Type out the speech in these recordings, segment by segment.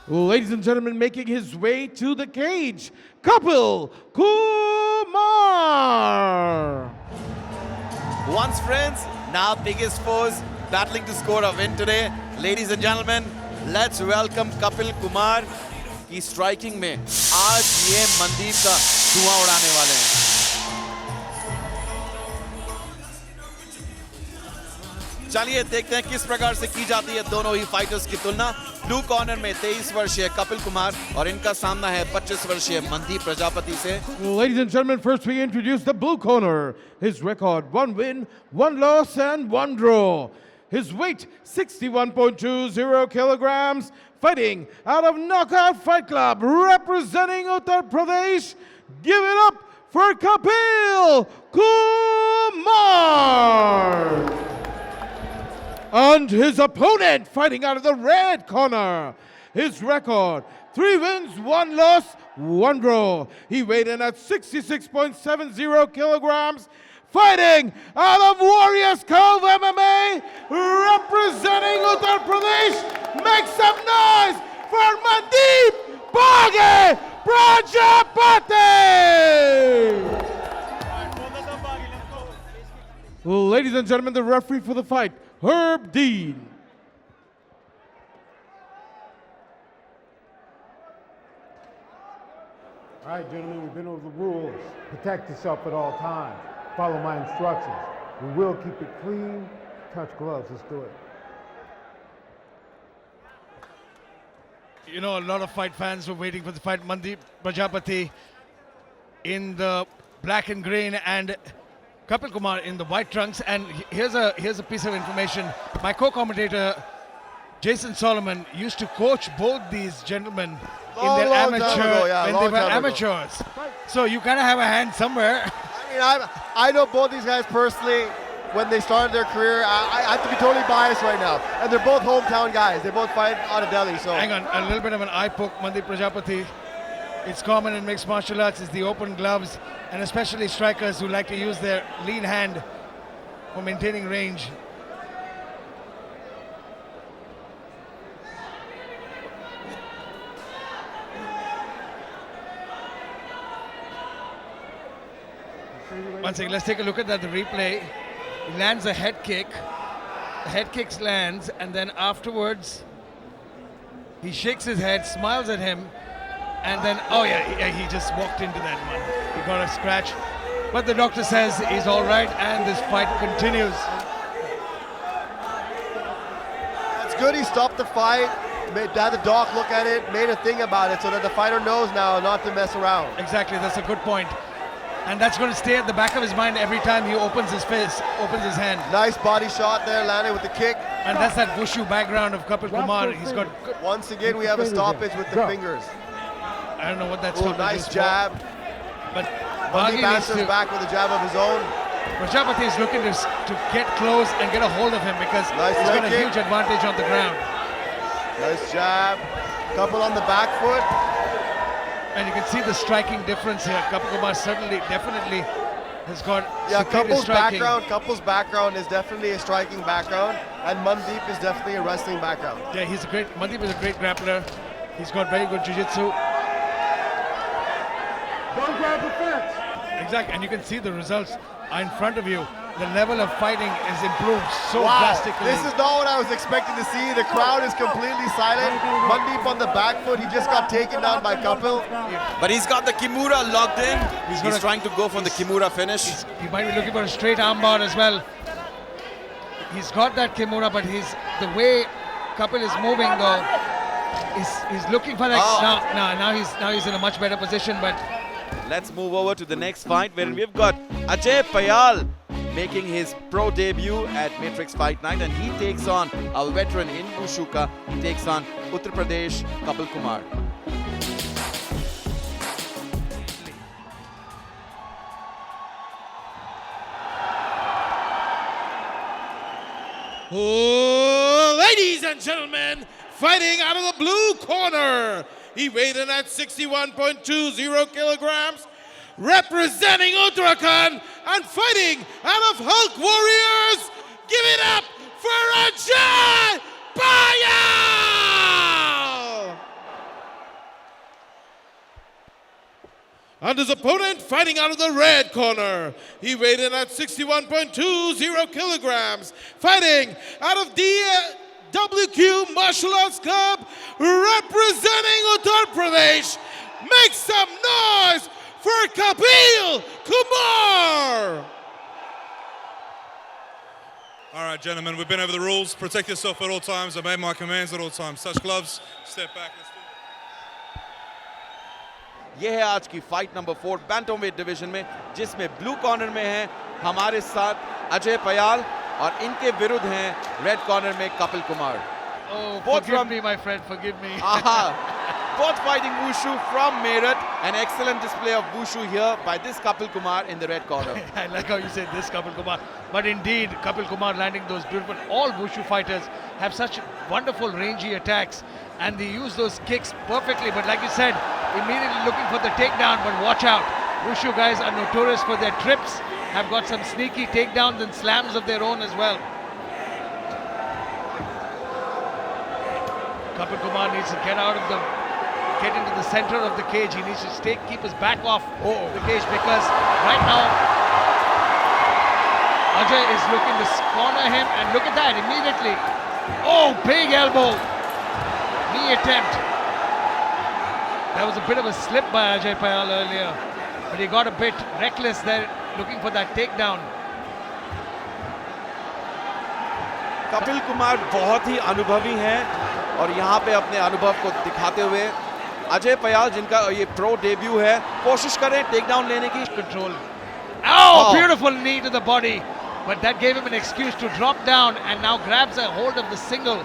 Ladies and gentlemen, making his way to the cage, Kapil Kumar. Once friends, now biggest foes, battling to score a win today. Ladies and gentlemen, let's welcome Kapil Kumar की striking में आज ये मनदीप का धुआं उड़ाने वाले हैं। चलिए देखते हैं किस प्रकार से की जाती है दोनों ही फाइटर्स की तुलना। ब्लू कॉर्नर में 23 वर्षीय कपिल कुमार और इनका सामना है 25 वर्षीय मनदीप प्रजापति से। Ladies and gentlemen, first we introduce the blue corner. His record, 1 win, 1 loss and 1 draw. His weight, 61.20 kilograms. Fighting out of Knockout Fight Club, representing Uttar Pradesh. Give it up for Kapil Kumar. And his opponent fighting out of the red corner. His record, 3 wins, 1 loss, 1 draw. He weighed in at 66.70 kilograms. Fighting out of Warriors Cove MMA, representing Uttar Pradesh. Make some noise for Mandeep Bage Prajapati! Ladies and gentlemen, the referee for the fight, Herb Dean. All right, gentlemen, we've been over the rules. Protect yourself at all times. Follow my instructions. We will keep it clean. Touch gloves. Let's do it. You know, a lot of fight fans were waiting for the fight. Mandeep Prajapati in the black and green and Kapil Kumar in the white trunks. And here's a piece of information. My co-commentator Jason Solomon used to coach both these gentlemen in their when they were amateurs. So you kind of have a hand somewhere. I mean, I know both these guys personally. When they started their career, I have to be totally biased right now. And they're both hometown guys. They both fight out of Delhi. So hang on, a little bit of an eye poke, Mandeep Prajapati. It's common in mixed martial arts, is the open gloves, and especially strikers who like to use their lean hand for maintaining range. One second, let's take a look at that, the replay. He lands a head kick. The head kick lands, and then afterwards, he shakes his head, smiles at him, and then, oh yeah, he just walked into that one. He got a scratch. But the doctor says he's all right, and this fight continues. it's good he stopped the fight, had the doc look at it, made a thing about it so that the fighter knows now not to mess around. Exactly, that's a good point. And that's going to stay at the back of his mind every time he opens his fist, opens his hand. Nice body shot there, landed with the kick. And that's that wushu background of Kapil Kumar. He's got good. Once again, we have a stoppage with the fingers. I don't know what that Oh, stoppage nice is jab. But Mandeep Bagi needs answers to, back with a jab of his own. Prajapati is looking to get close and get a hold of him because Nice he's got a leg kick. huge advantage on the ground. Nice jab. Couple on the back foot. And you can see the striking difference here. Kapil Kumar definitely has got superior striking. Couple's background is definitely a striking background, and Mandeep is definitely a wrestling background. Yeah, Mandeep is a great grappler. He's got very good jiu-jitsu. Don't grab the fence. Exactly, and you can see the results are in front of you. The level of fighting has improved so Wow, drastically. this is not what I was expecting to see. The crowd is completely silent. Mandeep on the back foot, he just got taken down by Kapil. But he's got the Kimura locked in. He's trying to go for the Kimura finish. He might be looking for a straight armbar as well. He's got that Kimura, but the way Kapil is moving though, he's looking for that. Now he's in a much better position. But Let's move over to the next fight where we've got Ajay Payal making his pro debut at Matrix Fight Night, and he takes on a veteran in Wushuka. He takes on Uttar Pradesh, Kapil Kumar. Ladies and gentlemen, fighting out of the blue corner. He weighed in at 61.20 kilograms, representing Uttarakhand and fighting out of Hulk Warriors. Give it up for Ajay Payal! And his opponent fighting out of the red corner. He weighed in at 61.20 kilograms, fighting out of the WQ Martial Arts Club, representing Uttar Pradesh. Make some noise for Kapil Kumar! All right, gentlemen, we've been over the rules. Protect yourself at all times. Obey my commands at all times. Touch gloves, step back. Let's do it. ये है आज की fight number 4 bantamweight division में, जिसमें blue corner में हैं हमारे साथ अजय पयाल और इनके विरुद्ध हैं रेड कॉर्नर में Kapil Kumar. Oh, Both forgive from- me, my friend, forgive me. Both fighting Wushu from Meerut. An excellent display of Wushu here by this Kapil Kumar in the red corner. I like how you said this, Kapil Kumar. But indeed, Kapil Kumar landing those beautiful. All Wushu fighters have such wonderful rangy attacks and they use those kicks perfectly. But like you said, immediately looking for the takedown. But watch out. Wushu guys are notorious for their trips, have got some sneaky takedowns and slams of their own as well. Kapil Kumar needs to get into the center of the cage. He needs to keep his back off the cage because right now Ajay is looking to corner him, and look at that immediately. Oh, big elbow, knee attempt. That was a bit of a slip by Ajay Payal earlier, but he got a bit reckless there, looking for that takedown. Kapil Kumar बहुत ही अनुभवी हैं और यहाँ पे अपने अनुभव को दिखाते हुए अजय पयाल, जिनका ये प्रो डेब्यू है, कोशिश करें टेक डाउन लेने की. Control. Oh, beautiful knee to the body, but that gave him an excuse to drop down and now grabs a hold of the single.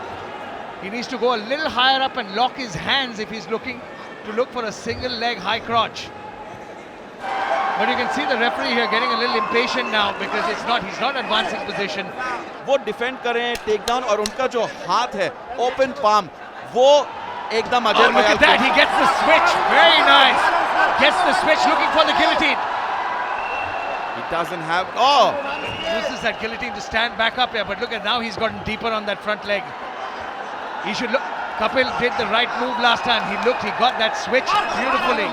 He needs to go a little higher up and lock his hands if he's looking to look for a single leg high crotch. But you can see the referee here getting a little impatient now because he's not advancing position. वो defend करें take down और उनका जो हाथ है open palm वो एकदम Oh, Ajay look पयाल at that, he gets the switch, very nice. Gets the switch, looking for the guillotine. He doesn't have. Oh, Uses that guillotine to stand back up here, but look at now he's gotten deeper on that front leg. He should look. Kapil did the right move last time. He got that switch beautifully.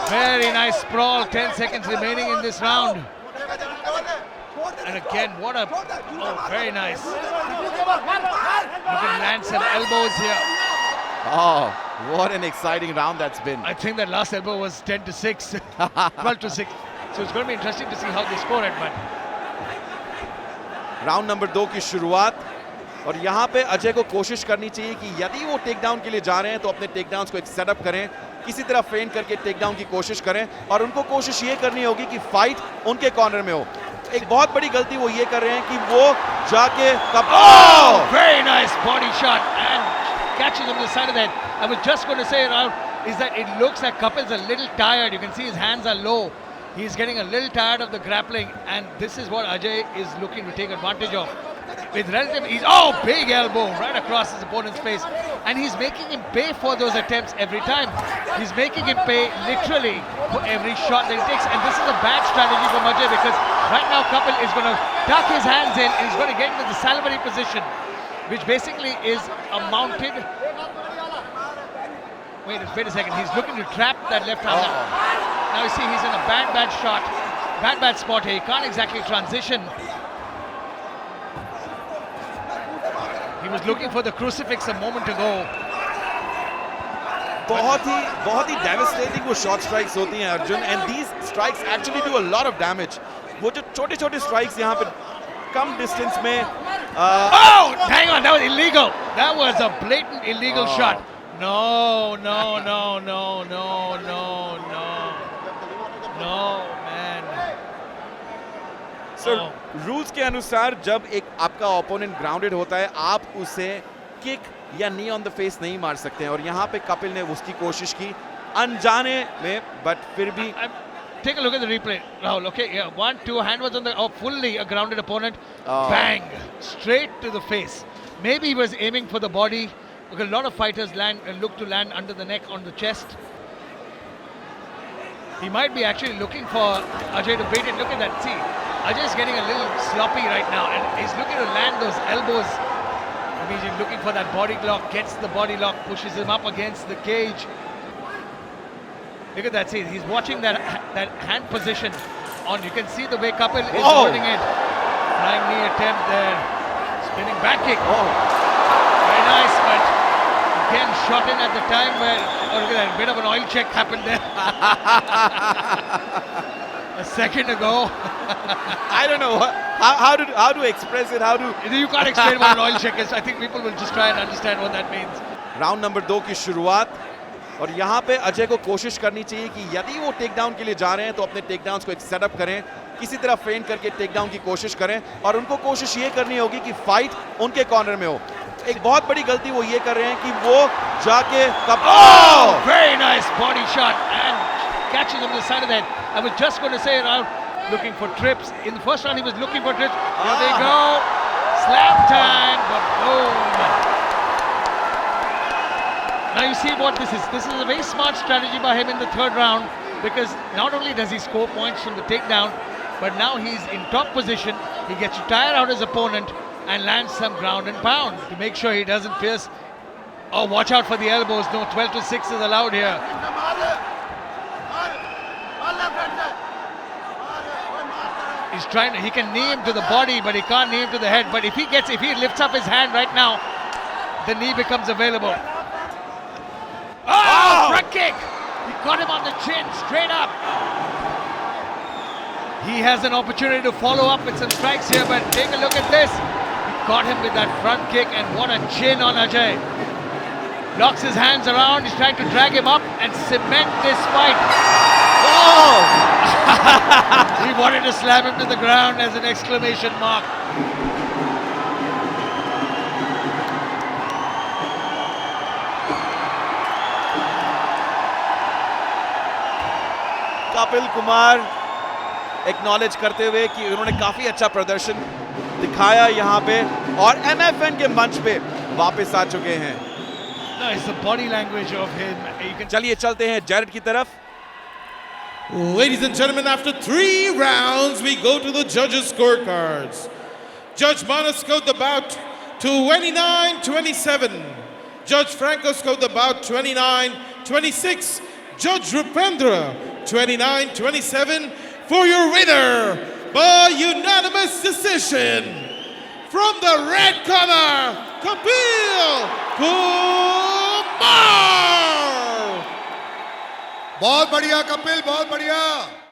Very nice sprawl, 10 seconds remaining in this round. And again, very nice. You can land some elbows here. oh, what an exciting round that's been. I think that last elbow was 10-6, 12-6. So it's going to be interesting to see how they score it, but round number 2 की शुरुआत, और यहाँ पे अजय को कोशिश करनी चाहिए कि यदि वो टेक डाउन के लिए जा रहे हैं तो अपने टेक डाउन्स को एक सेटअप करें, किसी तरह फेंट करके टेक डाउन की कोशिश करें, और उनको कोशिश ये करनी होगी कि फाइट उनके कॉर्नर में हो. एक बहुत बड़ी गलती वो ये कर रहे हैं कि वो जाके oh, very nice body shot and catching him the side of the head. I was just going to say is that it looks like Kapil's a little tired. You can see his hands are low. He's getting a little tired of the grappling, and this is what Ajay is looking to take advantage of. With big elbow right across his opponent's face, and he's making him pay for those attempts every time. He's making him pay literally for every shot that he takes, and this is a bad strategy from Ajay because right now Kapil is going to tuck his hands in and he's going to get into the salivary position, which basically is a mounted. Wait a second, he's looking to trap that left hand. Now you see he's in a bad shot, bad spot here. He can't exactly transition. He was looking for the crucifix a moment ago. बहुत ही devastating वो short strikes होती हैं Arjun, and these strikes actually do a lot of damage. वो जो छोटे strikes यहाँ पे कम distance में Hang on, that was illegal. That was a blatant illegal shot. No, man. Sir, rules के अनुसार जब एक आपका ओपोनेंट ग्राउंडेड होता है, आप उसे किक या नी ऑन द फेस नहीं मार सकते हैं, और यहाँ पे कपिल ने उसकी कोशिश की अनजाने में, बट फिर भी. Take a look at the replay, Rahul. Okay, yeah, 1-2, hand was on the fully a grounded opponent. Bang, straight to the face. Maybe he was aiming for the body because a lot of fighters look to land under the neck, on the chest. He might be actually looking for Ajay to bait it. Look at that. See, Ajay's getting a little sloppy right now, and he's looking to land those elbows. I mean, he's looking for that body lock, gets the body lock, pushes him up against the cage. Look at that, see, he's watching that hand position on. You can see the way Kapil is Oh. holding it. Flying knee attempt there. Spinning back kick. Oh. Very nice, but again shot in at the time where, oh look at that, bit of an oil check happened there. A second ago. I don't know how to express it. How to You can't explain what an oil check is. I think people will just try and understand what that means. Round number 2 की शुरुआत और यहाँ पे अजय को कोशिश करनी चाहिए कि यदि वो टेक डाउन के लिए जा रहे हैं तो अपने टेक डाउन्स को एक सेटअप करें, किसी तरह फेंट करके टेक डाउन की कोशिश करें और उनको कोशिश ये करनी होगी कि फाइट उनके कॉर्नर में हो। एक बहुत बड़ी गलती वो ये कर रहे हैं कि वो जाके Oh, very nice body shot and catches on the side of the head. I was just going to say it out, looking for trips. In the first round, he was looking for trips. Here they go. Slam time, but boom. Now you see what this is. This is a very smart strategy by him in the third round, because not only does he score points from the takedown, but now he's in top position. He gets to tire out his opponent and lands some ground and pound to make sure he doesn't pierce. Oh, watch out for the elbows. No, 12 to 6 is allowed here. He's trying to, he can knee him to the body, but he can't knee him to the head. But if he lifts up his hand right now, the knee becomes available. Oh, front kick! He caught him on the chin, straight up. He has an opportunity to follow up with some strikes here, but take a look at this. He caught him with that front kick, and what a chin on Ajay. Locks his hands around, he's trying to drag him up and cement this fight. Oh! He wanted to slam him to the ground as an exclamation mark. Kapil Kumar acknowledge करते हुए कि उन्होंने काफी अच्छा प्रदर्शन दिखाया यहाँ पे और MFN के मंच पे वापस आ चुके हैं। No, it's the body language of him. You can चलिए चलते हैं जैरेड की तरफ। Ladies and gentlemen, after 3 rounds, we go to the judges' scorecards. Judge Mana scored the bout 29-27. Judge Franco scored the bout 29-26. Judge Rupendra 29-27 for your winner by unanimous decision from the red corner, Kapil Kumar. बहुत बढ़िया कपिल, बहुत बढ़िया।